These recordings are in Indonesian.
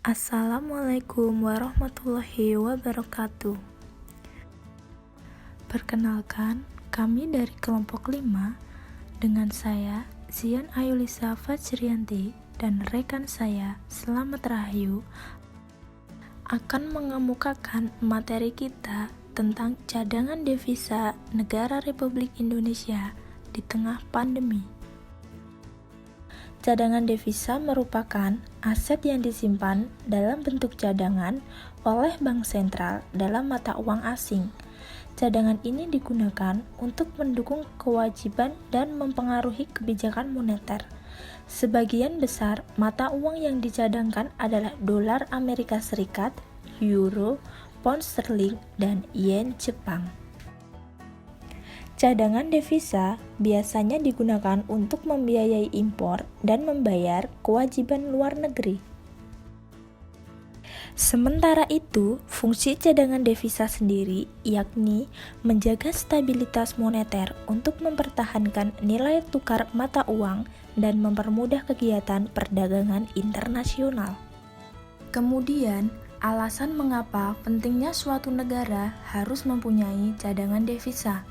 Assalamualaikum warahmatullahi wabarakatuh. Perkenalkan, kami dari kelompok 5 dengan saya, Zian Ayulisa Fajrianti dan rekan saya, Selamat Rahayu, akan mengemukakan materi kita tentang cadangan devisa negara Republik Indonesia di tengah pandemi. Cadangan devisa merupakan aset yang disimpan dalam bentuk cadangan oleh bank sentral dalam mata uang asing. Cadangan ini digunakan untuk mendukung kewajiban dan mempengaruhi kebijakan moneter. Sebagian besar mata uang yang dicadangkan adalah dolar Amerika Serikat, euro, pound sterling, dan yen Jepang. Cadangan devisa biasanya digunakan untuk membiayai impor dan membayar kewajiban luar negeri. Sementara itu, fungsi cadangan devisa sendiri yakni menjaga stabilitas moneter untuk mempertahankan nilai tukar mata uang dan mempermudah kegiatan perdagangan internasional. Kemudian, alasan mengapa pentingnya suatu negara harus mempunyai cadangan devisa.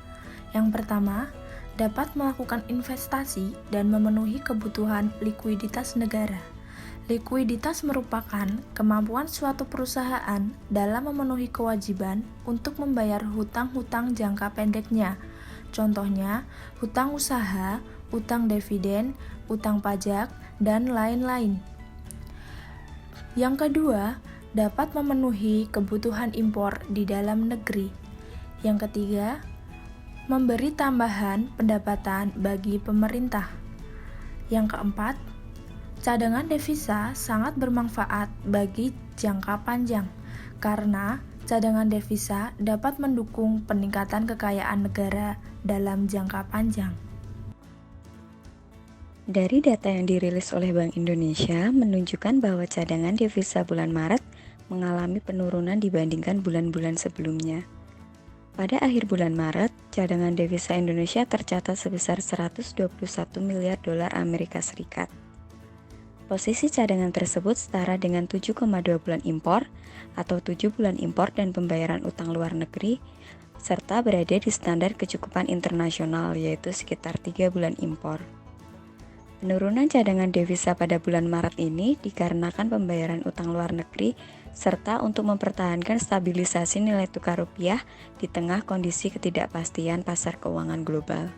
Yang pertama, dapat melakukan investasi dan memenuhi kebutuhan likuiditas negara. Likuiditas merupakan kemampuan suatu perusahaan dalam memenuhi kewajiban untuk membayar hutang-hutang jangka pendeknya. Contohnya, hutang usaha, hutang dividen, hutang pajak, dan lain-lain. Yang kedua, dapat memenuhi kebutuhan impor di dalam negeri. Yang ketiga, memberi tambahan pendapatan bagi pemerintah. Yang keempat, cadangan devisa sangat bermanfaat bagi jangka panjang karena cadangan devisa dapat mendukung peningkatan kekayaan negara dalam jangka panjang. Dari data yang dirilis oleh Bank Indonesia menunjukkan bahwa cadangan devisa bulan Maret mengalami penurunan dibandingkan bulan-bulan sebelumnya. Pada akhir bulan Maret, cadangan devisa Indonesia tercatat sebesar 121 miliar dolar Amerika Serikat. Posisi cadangan tersebut setara dengan 7,2 bulan impor atau 7 bulan impor dan pembayaran utang luar negeri, serta berada di standar kecukupan internasional yaitu sekitar 3 bulan impor. Penurunan cadangan devisa pada bulan Maret ini dikarenakan pembayaran utang luar negeri serta untuk mempertahankan stabilisasi nilai tukar rupiah di tengah kondisi ketidakpastian pasar keuangan global.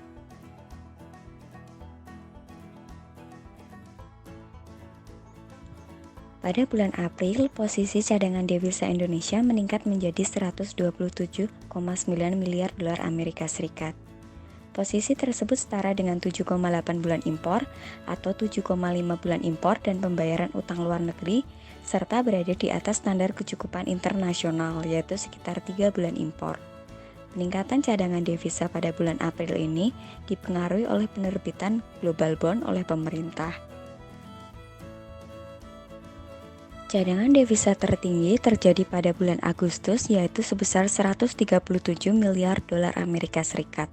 Pada bulan April, posisi cadangan devisa Indonesia meningkat menjadi 127,9 miliar dolar Amerika Serikat. Posisi tersebut setara dengan 7,8 bulan impor atau 7,5 bulan impor dan pembayaran utang luar negeri serta berada di atas standar kecukupan internasional yaitu sekitar 3 bulan impor. Peningkatan cadangan devisa pada bulan April ini dipengaruhi oleh penerbitan global bond oleh pemerintah. Cadangan devisa tertinggi terjadi pada bulan Agustus yaitu sebesar 137 miliar dolar Amerika Serikat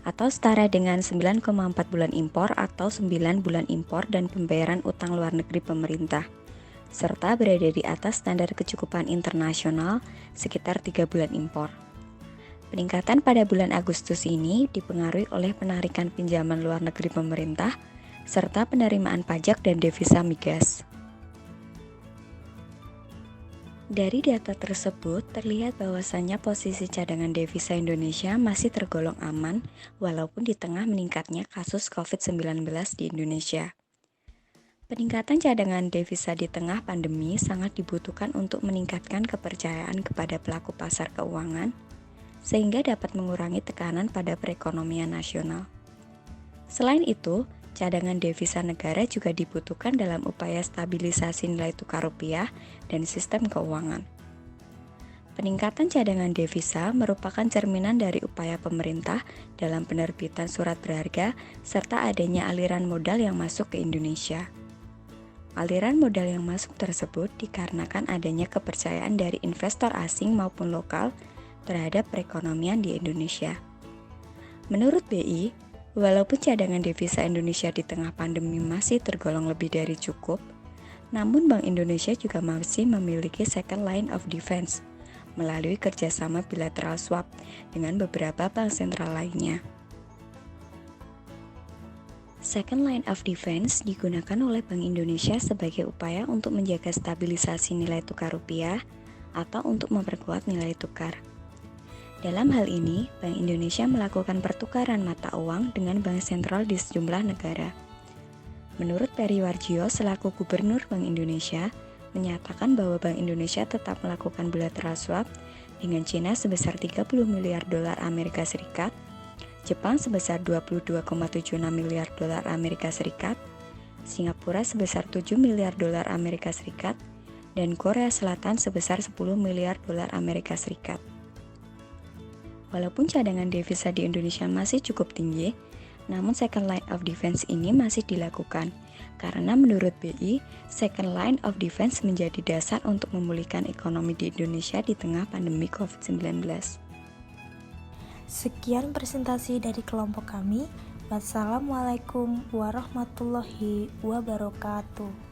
atau setara dengan 9,4 bulan impor atau 9 bulan impor dan pembayaran utang luar negeri pemerintah serta berada di atas standar kecukupan internasional sekitar 3 bulan impor. Peningkatan pada bulan Agustus ini dipengaruhi oleh penarikan pinjaman luar negeri pemerintah serta penerimaan pajak dan devisa migas. Dari data tersebut, terlihat bahwasannya posisi cadangan devisa Indonesia masih tergolong aman walaupun di tengah meningkatnya kasus COVID-19 di Indonesia. Peningkatan cadangan devisa di tengah pandemi sangat dibutuhkan untuk meningkatkan kepercayaan kepada pelaku pasar keuangan, sehingga dapat mengurangi tekanan pada perekonomian nasional. Selain itu, cadangan devisa negara juga dibutuhkan dalam upaya stabilisasi nilai tukar rupiah dan sistem keuangan. Peningkatan cadangan devisa merupakan cerminan dari upaya pemerintah dalam penerbitan surat berharga serta adanya aliran modal yang masuk ke Indonesia. Aliran modal yang masuk tersebut dikarenakan adanya kepercayaan dari investor asing maupun lokal terhadap perekonomian di Indonesia. Menurut BI, walaupun cadangan devisa Indonesia di tengah pandemi masih tergolong lebih dari cukup, Namun Bank Indonesia juga masih memiliki second line of defense melalui kerjasama bilateral swap dengan beberapa bank sentral lainnya. Second line of defense digunakan oleh Bank Indonesia sebagai upaya untuk menjaga stabilisasi nilai tukar rupiah atau untuk memperkuat nilai tukar. Dalam hal ini, Bank Indonesia melakukan pertukaran mata uang dengan bank sentral di sejumlah negara. Menurut Peri Warjio selaku Gubernur Bank Indonesia, menyatakan bahwa Bank Indonesia tetap melakukan bilateral swap dengan China sebesar 30 miliar dolar Amerika Serikat, Jepang sebesar 22,76 miliar dolar Amerika Serikat, Singapura sebesar 7 miliar dolar Amerika Serikat, dan Korea Selatan sebesar 10 miliar dolar Amerika Serikat. Walaupun cadangan devisa di Indonesia masih cukup tinggi, namun second line of defense ini masih dilakukan karena menurut BI, second line of defense menjadi dasar untuk memulihkan ekonomi di Indonesia di tengah pandemi COVID-19. Sekian presentasi dari kelompok kami. Wassalamualaikum warahmatullahi wabarakatuh.